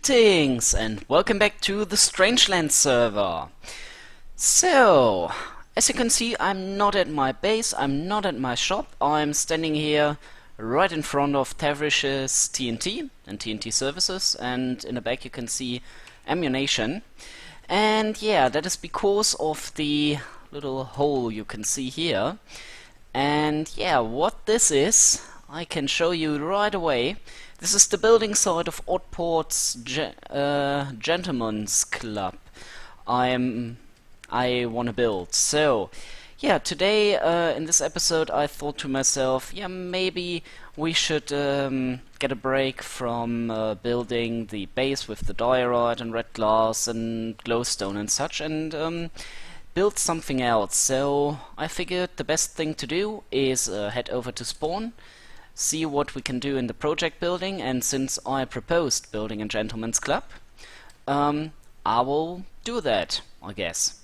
Greetings and welcome back to the Strangelands server. So, as you can see, I'm not at my base, I'm not at my shop, I'm standing here right in front of Tavrish's TNT and TNT services, and in the back you can see ammunition. And yeah, that is because of the little hole you can see here. And yeah, what this is, I can show you right away. This is the building site of Oddport's Gentlemen's Club I want to build. So, yeah, today in this episode I thought to myself, yeah, maybe we should get a break from building the base with the diorite and red glass and glowstone and such, and build something else. So I figured the best thing to do is head over to spawn, see what we can do in the project building, and since I proposed building a gentleman's club, I will do that, I guess.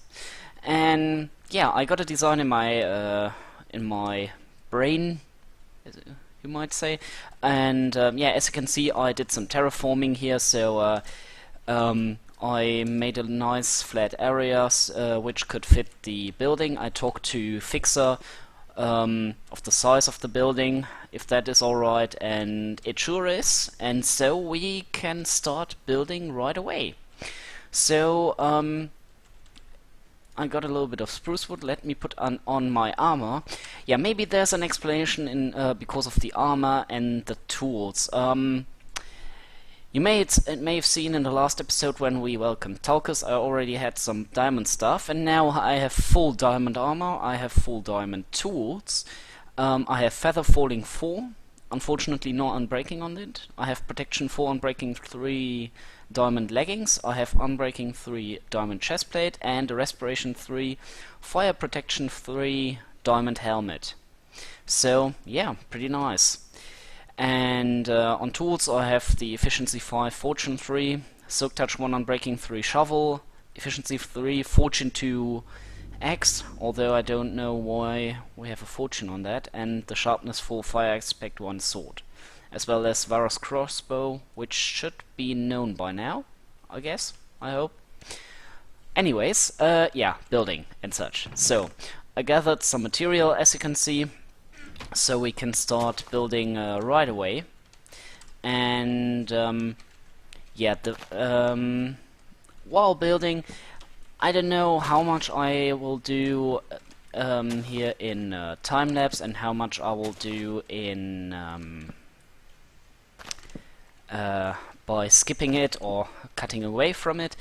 And yeah, I got a design in my brain, you might say, and yeah, as you can see, I did some terraforming here. So I made a nice flat areas which could fit the building. I talked to Fixer of the size of the building, if that is alright, and it sure is, and so we can start building right away. So I got a little bit of spruce wood. Let me put on my armor. Yeah, maybe there's an explanation in because of the armor and the tools. You may have seen in the last episode when we welcomed Talcus, I already had some diamond stuff, and now I have full diamond armor, I have full diamond tools, I have feather falling 4, unfortunately no unbreaking on it, I have protection 4, unbreaking 3 diamond leggings, I have unbreaking 3 diamond chestplate, and a respiration 3, fire protection 3 diamond helmet. So yeah, pretty nice. And on tools I have the efficiency 5, fortune 3, silk touch 1, unbreaking 3 shovel, efficiency 3, fortune 2 axe, although I don't know why we have a fortune on that, and the sharpness 4, fire aspect 1 sword, as well as Varus crossbow, which should be known by now, I guess, I hope. Anyways, yeah, building and such. So I gathered some material, as you can see, so we can start building right away. And yeah, while building, I don't know how much I will do here in time-lapse and how much I will do in by skipping it or cutting away from it.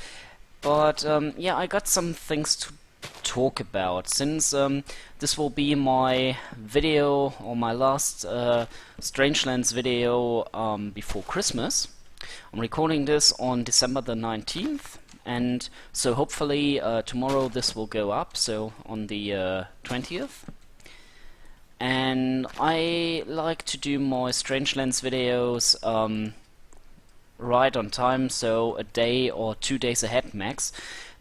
But yeah, I got some things to talk about, since this will be my video, or my last Strangelands video before Christmas. I'm recording this on December the 19th, and so hopefully tomorrow this will go up, so on the 20th. And I like to do my Strangelands videos right on time, so a day or 2 days ahead max.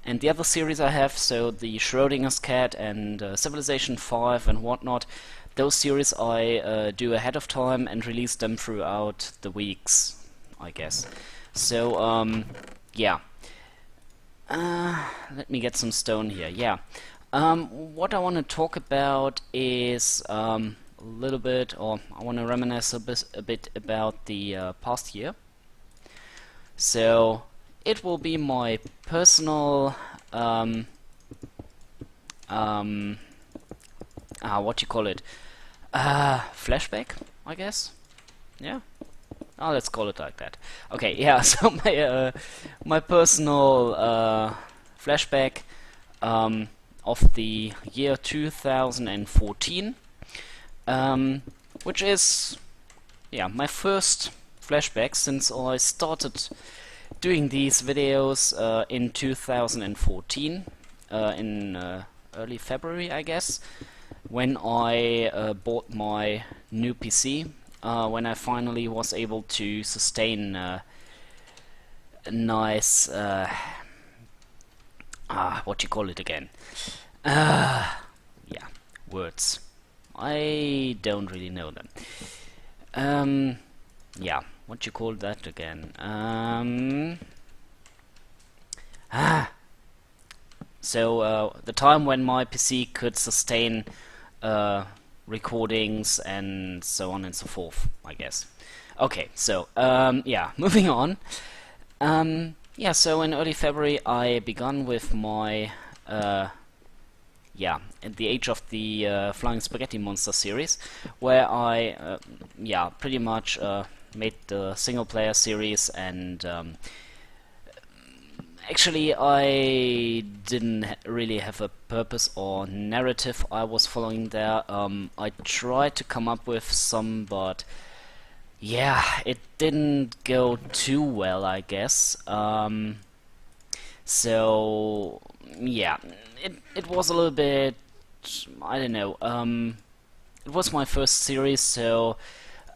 And the other series I have, so the Schrodinger's Cat and Civilization 5 and whatnot, those series I do ahead of time and release them throughout the weeks, I guess. So, yeah. Let me get some stone here, yeah. What I want to talk about is a little bit, or I want to reminisce a bit about the past year. So it will be my personal what you call it, flashback, I guess. Yeah, let's call it like that. Okay, yeah. So my personal flashback of the year 2014, which is, yeah, my first flashback since I started doing these videos in 2014, in early February, I guess, when I bought my new PC, when I finally was able to sustain a nice, what you call it again? Yeah, words. I don't really know them. Yeah, what you call that again? So the time when my PC could sustain recordings and so on and so forth, I guess. Okay, so yeah, moving on. Yeah, so in early February I began with my yeah, at the age of the Flying Spaghetti Monster series, where I yeah, pretty much made the single player series, and actually I didn't really have a purpose or narrative I was following there. I tried to come up with some, but yeah, it didn't go too well, I guess. So yeah, it was a little bit, I don't know. It was my first series, so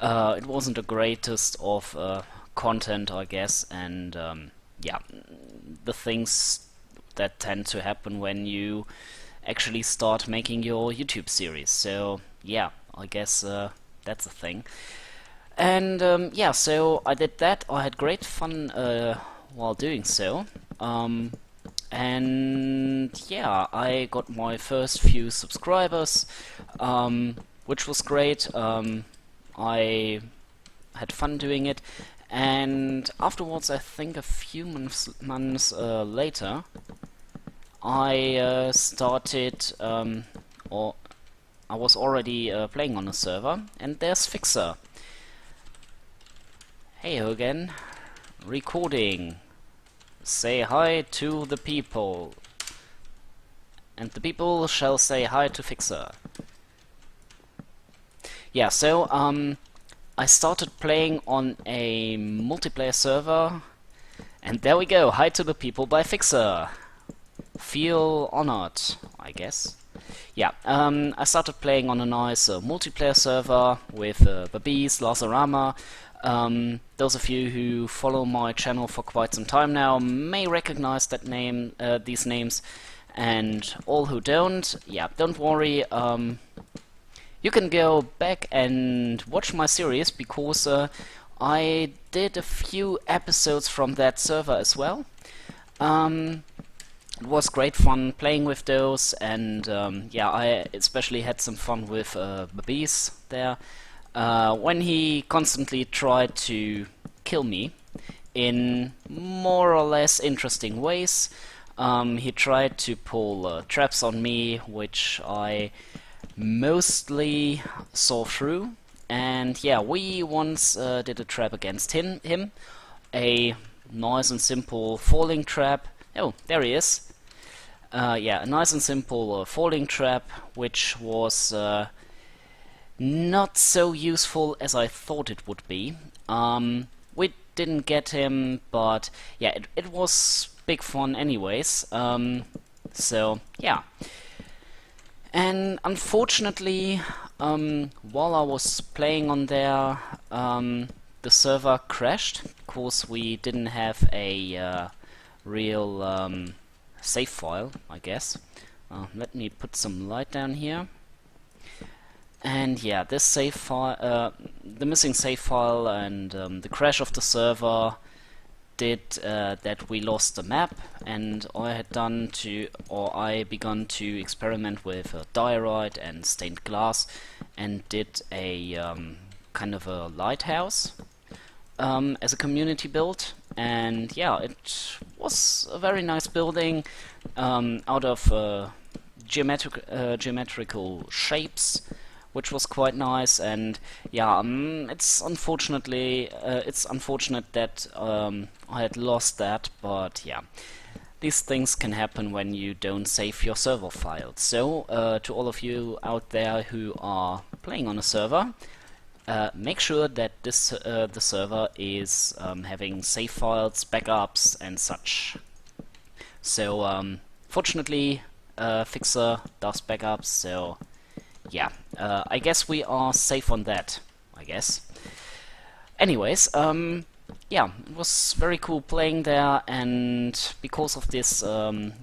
it wasn't the greatest of content, I guess, and yeah, the things that tend to happen when you actually start making your YouTube series. So yeah, I guess that's a thing. And yeah, so I did that. I had great fun while doing so. And yeah, I got my first few subscribers, which was great. I had fun doing it, and afterwards, I think a few months later, I started, or I was already playing on a server, and there's Fixer. Hey again, recording. Say hi to the people, and the people shall say hi to Fixer. Yeah, so I started playing on a multiplayer server, and there we go, hi to the people by Fixer. Feel honored, I guess. Yeah, I started playing on a nice multiplayer server with Babis, Lazarama. Those of you who follow my channel for quite some time now may recognize that name, these names, and all who don't, yeah, don't worry. You can go back and watch my series, because I did a few episodes from that server as well. It was great fun playing with those, and yeah, I especially had some fun with Babis there. When he constantly tried to kill me in more or less interesting ways. He tried to pull traps on me, which I mostly saw through. And yeah, we once did a trap against him. A nice and simple falling trap. Oh, there he is. Yeah, a nice and simple falling trap, which was not so useful as I thought it would be. We didn't get him, but yeah, it was big fun anyways. So yeah. And unfortunately, while I was playing on there, the server crashed, because we didn't have a real save file, I guess. Let me put some light down here. And yeah, this save file, the missing save file, and the crash of the server did that we lost the map, and I began to experiment with diorite and stained glass, and did a kind of a lighthouse as a community build. And yeah, it was a very nice building out of geometrical shapes, which was quite nice. And yeah, it's unfortunate that I had lost that, but yeah, these things can happen when you don't save your server files. So to all of you out there who are playing on a server, make sure that this the server is having save files, backups, and such. So fortunately, Fixer does backups, so yeah, I guess we are safe on that, I guess. Anyways, yeah, it was very cool playing there, and because of this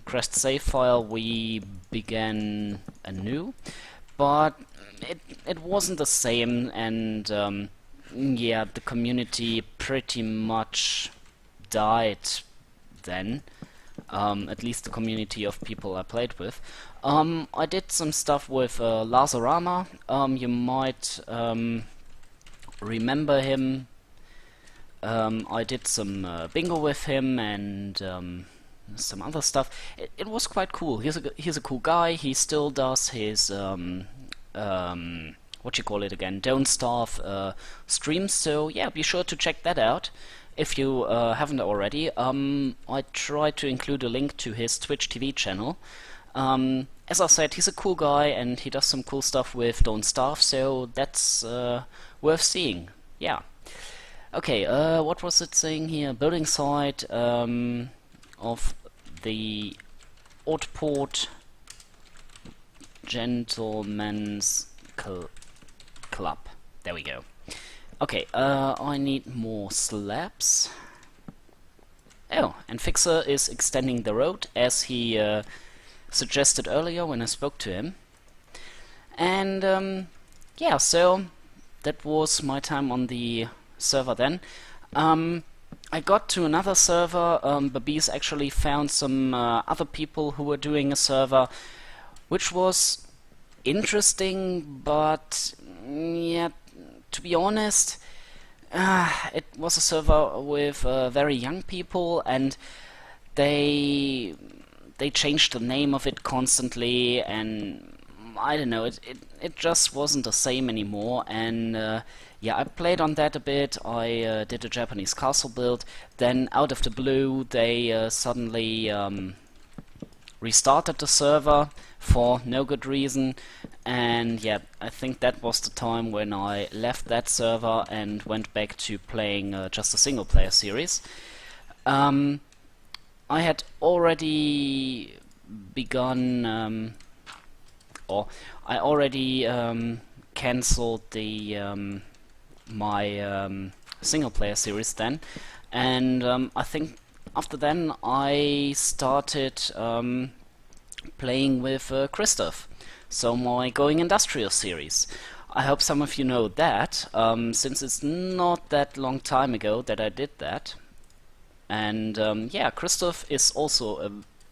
crashed save file, we began anew, but it wasn't the same, and yeah, the community pretty much died then. at least the community of people I played with. I did some stuff with Lazarama. You might remember him. I did some bingo with him and some other stuff. It was quite cool. He's a cool guy. He still does his what you call it again? Don't Starve streams. So yeah, be sure to check that out if you haven't already. I tried to include a link to his Twitch TV channel. As I said, he's a cool guy and he does some cool stuff with Don't Starve. So that's worth seeing. Yeah. Okay, what was it saying here? Building site of the Oddport Gentlemen's Club. There we go. Okay, I need more slabs. Oh, and Fixer is extending the road as he suggested earlier when I spoke to him. And yeah, so that was my time on the server then. I got to another server. Babies actually found some other people who were doing a server, which was interesting, but yeah, to be honest, it was a server with very young people, and they changed the name of it constantly, and I don't know, it just wasn't the same anymore. And yeah, I played on that a bit. I did a Japanese castle build. Then out of the blue, they suddenly restarted the server for no good reason. And yeah, I think that was the time when I left that server and went back to playing just a single player series. I had already begun, or I already cancelled the my single player series then, and I think after then I started playing with Christoph, so my Going Industrial series. I hope some of you know that, since it's not that long time ago that I did that. And yeah, Christoph is also a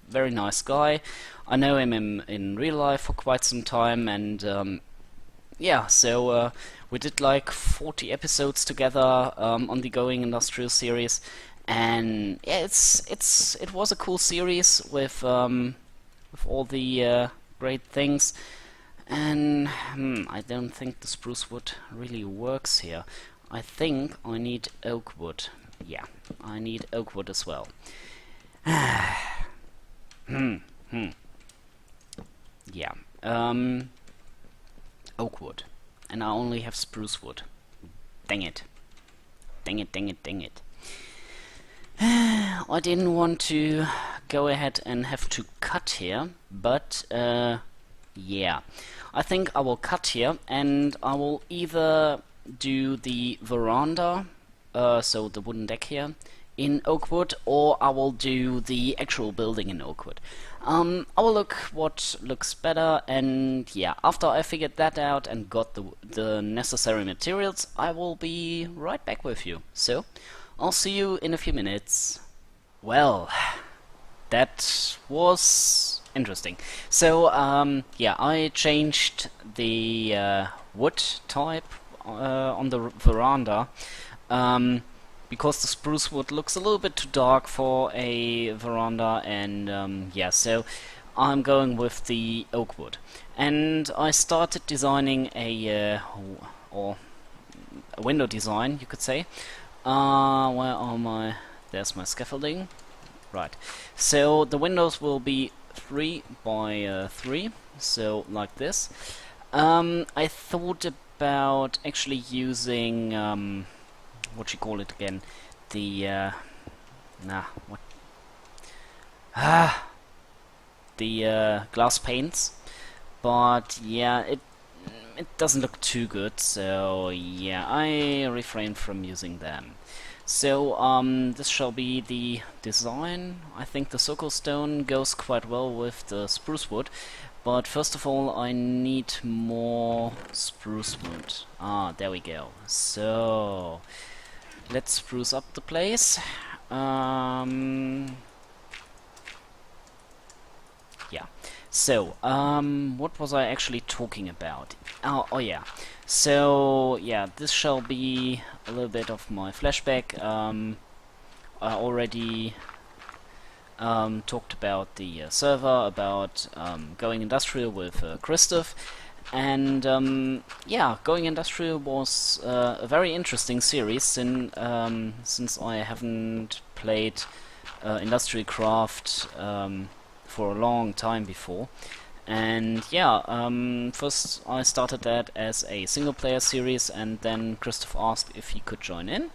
very nice guy. I know him in real life for quite some time, and yeah, so we did like 40 episodes together on the Going Industrial series, and yeah, it was a cool series with all the great things. And I don't think the spruce wood really works here. I think I need oak wood. Yeah, I need oak wood as well. Yeah, oak wood. And I only have spruce wood. Dang it. Dang it, dang it, dang it. I didn't want to go ahead and have to cut here, but yeah. I think I will cut here, and I will either do the veranda, so the wooden deck here, in oak wood, or I will do the actual building in oak wood. I will look what looks better, and yeah, after I figured that out and got the necessary materials, I will be right back with you. So, I'll see you in a few minutes. Well, that was interesting. So, yeah, I changed the wood type on the veranda, because the spruce wood looks a little bit too dark for a veranda, and yeah, so I'm going with the oak wood. And I started designing a window design, you could say. Where are my... There's my scaffolding. Right. So the windows will be 3 by 3, so like this. I thought about actually using what you call it again? The the glass paints, but yeah, it doesn't look too good, so yeah, I refrain from using them. So this shall be the design. I think the circle stone goes quite well with the spruce wood, but first of all I need more spruce wood. Ah, there we go. So let's spruce up the place. So, what was I actually talking about? Oh yeah. So, yeah, this shall be a little bit of my flashback. I already talked about the server, about going industrial with Christoph, and yeah, going industrial was a very interesting series since I haven't played Industrial Craft for a long time before. And yeah, first I started that as a single player series, and then Christoph asked if he could join in.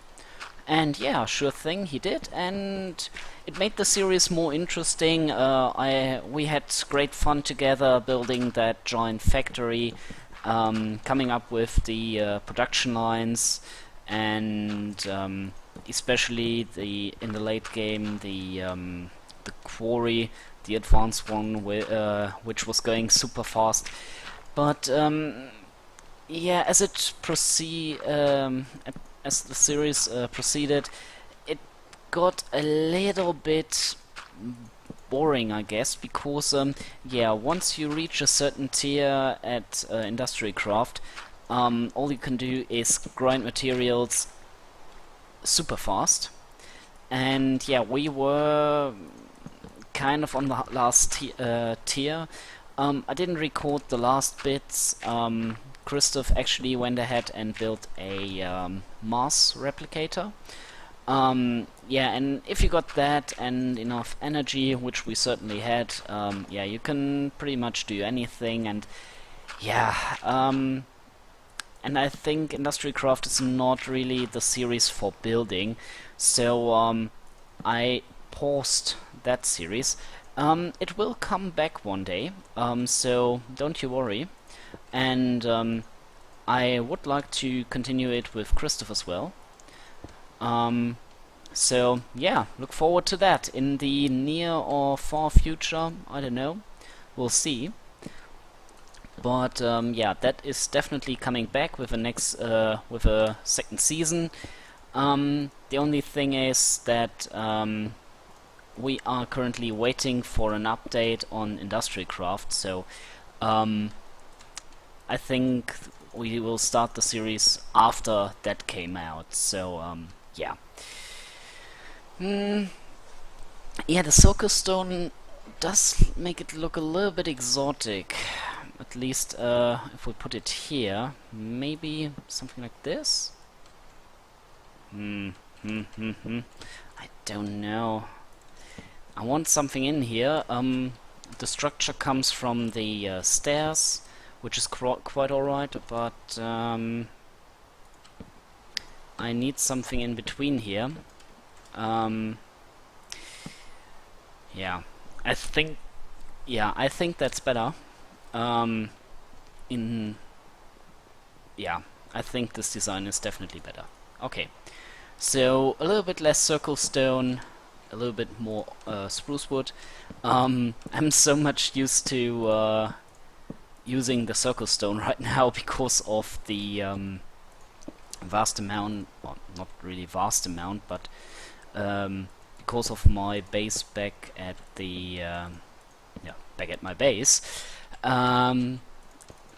And yeah, sure thing, he did, and it made the series more interesting. We had great fun together building that giant factory, coming up with the production lines, and especially in the late game the quarry, the advanced one, which was going super fast. But yeah, as the series proceeded, it got a little bit boring, I guess, because yeah, once you reach a certain tier at Industrial Craft, all you can do is grind materials super fast. And yeah, we were kind of on the last tier. I didn't record the last bits. Christoph actually went ahead and built a Mars replicator. Yeah, and if you got that and enough energy, which we certainly had, yeah, you can pretty much do anything. And yeah, and I think Industrial Craft is not really the series for building, so I paused that series. It will come back one day, so don't you worry. And I would like to continue it with Christoph as well. So yeah, look forward to that in the near or far future. I don't know, we'll see. But yeah, that is definitely coming back with with a second season. The only thing is that we are currently waiting for an update on Industrial Craft, so I think we will start the series after that came out. So yeah. Yeah, the Soka Stone does make it look a little bit exotic. At least if we put it here, maybe something like this. I don't know. I want something in here. The structure comes from the stairs, which is quite alright, but I need something in between here. Yeah, I think that's better. Yeah, I think this design is definitely better. Okay, so a little bit less circle stone, a little bit more spruce wood. I'm so much used to using the circle stone right now because of the vast amount, well, not really vast amount, but because of my base back at the back at my base.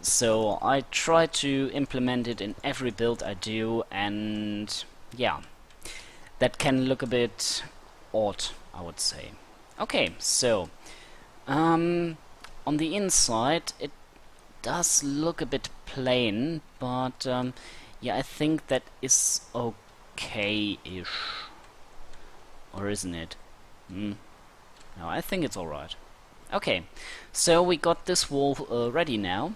So I try to implement it in every build I do, and yeah, that can look a bit odd, I would say. Okay, so on the inside it does look a bit plain, but yeah, I think that is okay-ish. Or isn't it? No, I think it's alright. Okay, so we got this wall ready now,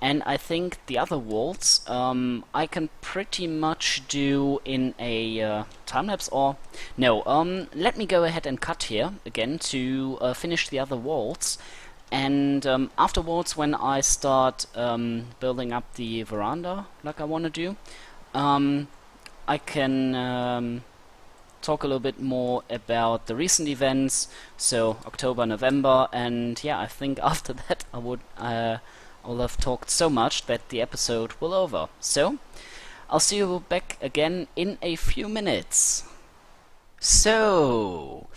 and I think the other walls I can pretty much do in a time-lapse, or no, let me go ahead and cut here again to finish the other walls, and afterwards, when I start building up the veranda like I want to do, I can talk a little bit more about the recent events, so October, November, and yeah, I think after that I'll have talked so much that the episode will over. So I'll see you back again in a few minutes. So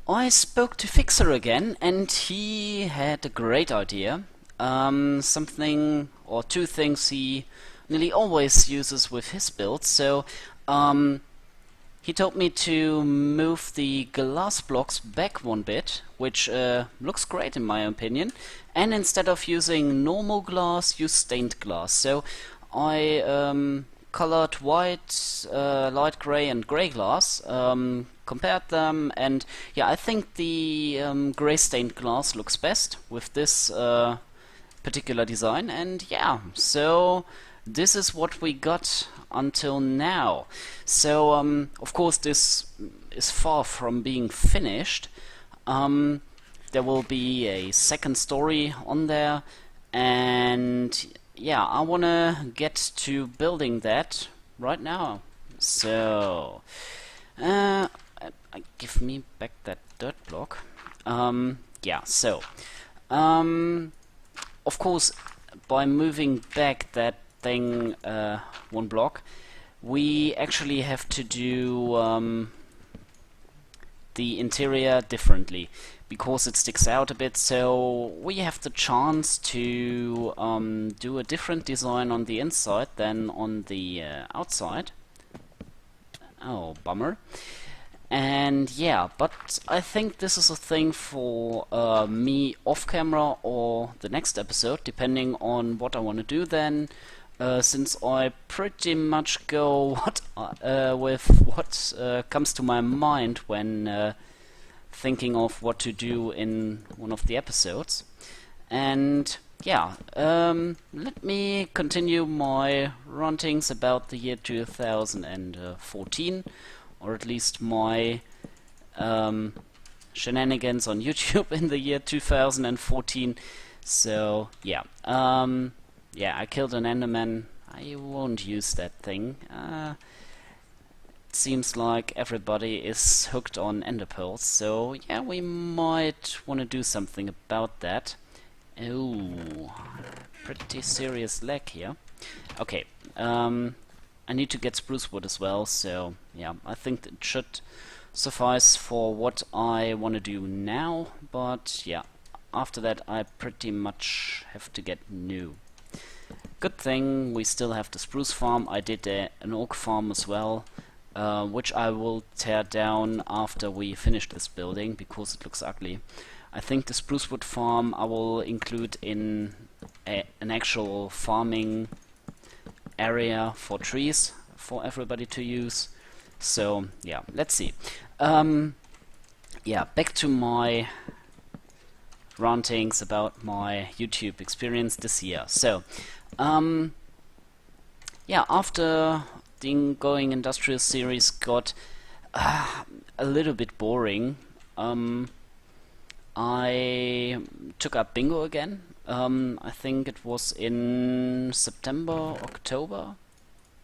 I spoke to Fixer again, and he had a great idea. Something or two things he nearly always uses with his builds. So he told me to move the glass blocks back one bit, which looks great in my opinion. And instead of using normal glass, use stained glass. So I colored white, light gray, and gray glass. Compared them, and yeah, I think the gray stained glass looks best with this particular design. And yeah, so this is what we got until now. So of course this is far from being finished. There will be a second story on there, and yeah, I wanna get to building that right now. So give me back that dirt block. Yeah, so of course, by moving back that thing one block, we actually have to do the interior differently because it sticks out a bit. So we have the chance to do a different design on the inside than on the outside. Oh, bummer. And yeah, but I think this is a thing for me off camera or the next episode, depending on what I want to do then, since I pretty much go with what comes to my mind when thinking of what to do in one of the episodes. And yeah, let me continue my rantings about the year 2014. Or at least my shenanigans on YouTube in the year 2014. So yeah, yeah, I killed an Enderman. I won't use that thing. It seems like everybody is hooked on Ender pearls, so yeah, we might want to do something about that. Oh, pretty serious lag here. Okay. I need to get spruce wood as well, so yeah, I think it should suffice for what I want to do now, but yeah, after that I pretty much have to get new. Good thing we still have the spruce farm. I did an oak farm as well, which I will tear down after we finish this building because it looks ugly. I think the spruce wood farm I will include in an actual farming area for trees for everybody to use. So yeah, let's see. Yeah, back to my rantings about my YouTube experience this year. So yeah, after the ongoing industrial series got a little bit boring, I took up bingo again. I think it was in September, October,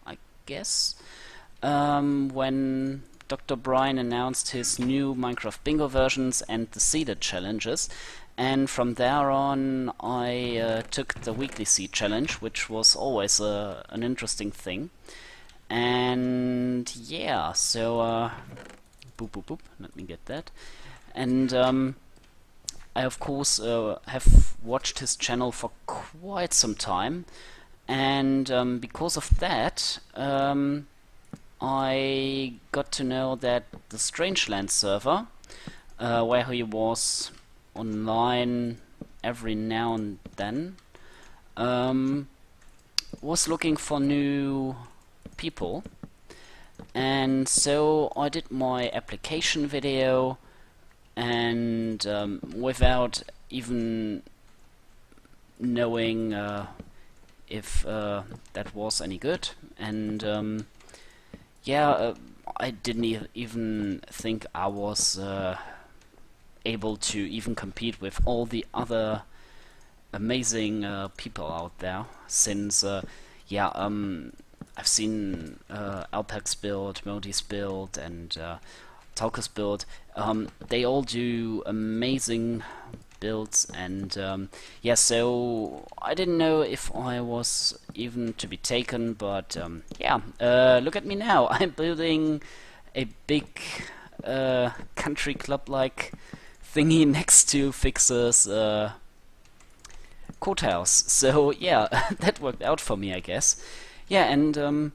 I guess, when Dr. Brian announced his new Minecraft bingo versions and the seeded challenges. And from there on, I took the weekly seed challenge, which was always an interesting thing. And yeah, so boop boop boop. Let me get that. And I of course have watched his channel for quite some time, and because of that I got to know that the Strangelands server, where he was online every now and then, was looking for new people, and so I did my application video, and without even knowing if that was any good, and yeah, I didn't even think I was able to even compete with all the other amazing people out there, since yeah, I've seen Alpac's build, Modi's build, and Talker's build. They all do amazing builds, and yeah, so I didn't know if I was even to be taken, but yeah, look at me now. I'm building a big country club-like thingy next to Fixer's courthouse. So yeah, that worked out for me, I guess. Yeah, and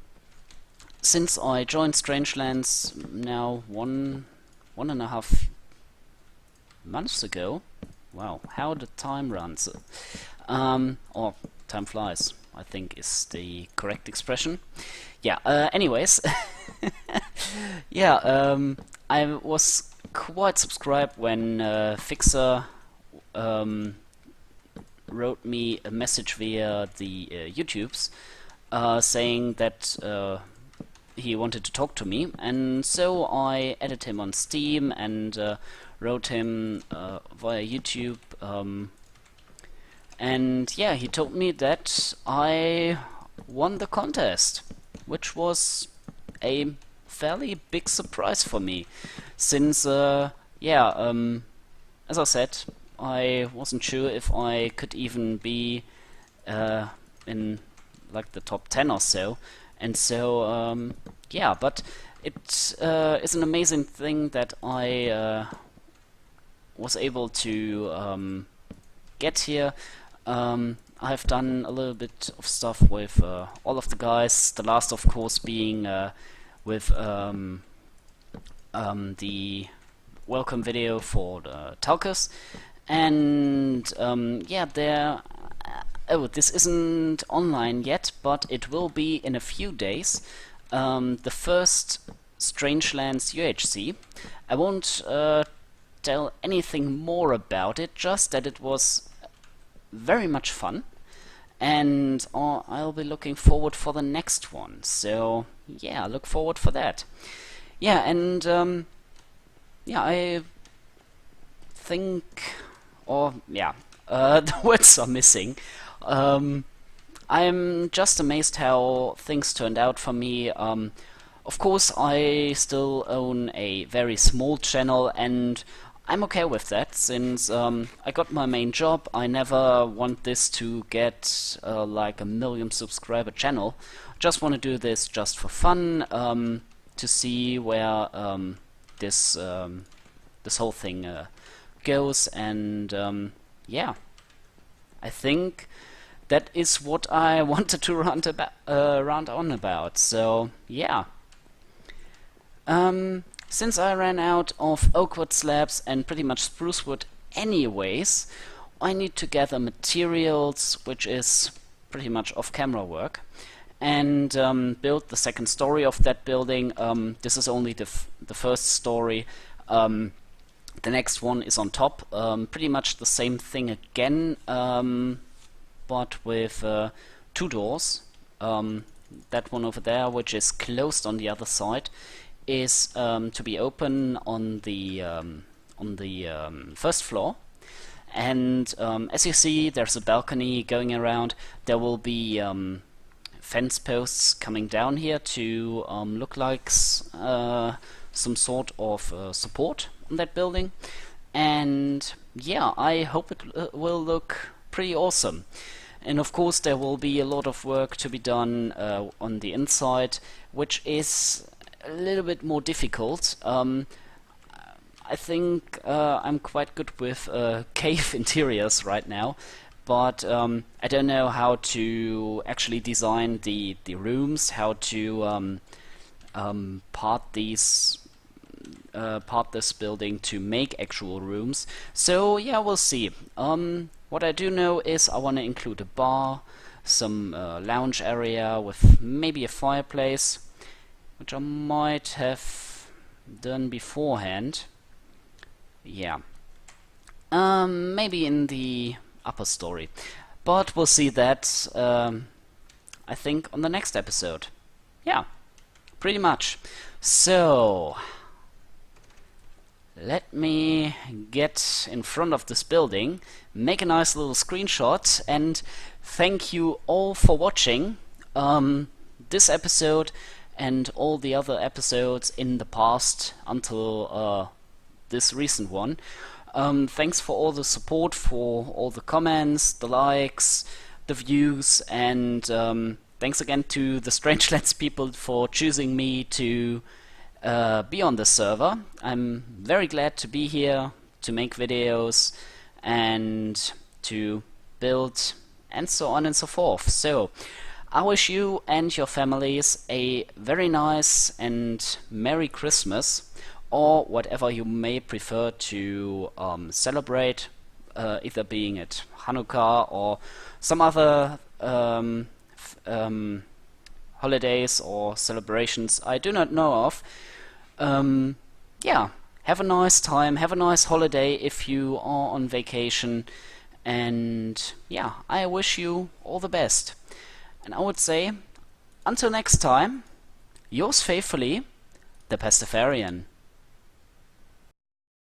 since I joined Strangelands now 1.5 months ago, wow, how the time runs, or time flies, I think is the correct expression. Yeah, anyways, yeah, I was quite subscribed when Fixer wrote me a message via the YouTubes saying that he wanted to talk to me, and so I added him on Steam and wrote him via YouTube, and yeah, he told me that I won the contest, which was a fairly big surprise for me, since yeah, as I said, I wasn't sure if I could even be in like the top 10 or so, and so yeah, but it is an amazing thing that I was able to get here. I've done a little bit of stuff with all of the guys, the last of course being with the welcome video for the Talkers, and yeah, there. Oh, this isn't online yet, but it will be in a few days. The first Strangelands UHC. I won't tell anything more about it, just that it was very much fun, and I'll be looking forward for the next one. So yeah, look forward for that. Yeah, and yeah, I think, or yeah, the words are missing. I'm just amazed how things turned out for me. Of course, I still own a very small channel, and I'm okay with that, since I got my main job. I never want this to get like a 1 million subscriber channel. Just want to do this just for fun, to see where this this whole thing goes, and yeah, I think that is what I wanted to rant on about. So yeah. Since I ran out of oakwood slabs and pretty much spruce wood anyways, I need to gather materials, which is pretty much off-camera work, and build the second story of that building. This is only the first story. The next one is on top. Pretty much the same thing again, but with 2 doors. That one over there, which is closed on the other side, is to be open on the first floor, and as you see, there's a balcony going around. There will be fence posts coming down here to look like some sort of support on that building, and yeah, I hope it will look pretty awesome. And of course there will be a lot of work to be done on the inside, which is a little bit more difficult. I think I'm quite good with cave interiors right now, but I don't know how to actually design the rooms, how to part this building to make actual rooms. So yeah, we'll see. What I do know is I want to include a bar, some lounge area with maybe a fireplace, which I might have done beforehand. Yeah. Maybe in the upper story. But we'll see that, I think, on the next episode. Yeah, pretty much. So, let me get in front of this building, make a nice little screenshot, and thank you all for watching this episode and all the other episodes in the past until this recent one. Thanks for all the support, for all the comments, the likes, the views, and thanks again to the Strangelands people for choosing me to be on the server. I'm very glad to be here, to make videos, and to build, and so on and so forth. So, I wish you and your families a very nice and Merry Christmas, or whatever you may prefer to celebrate, either being it Hanukkah or some other holidays or celebrations I do not know of. Yeah, have a nice time, have a nice holiday if you are on vacation, and yeah, I wish you all the best. And I would say, until next time, yours faithfully, the Pastafarian.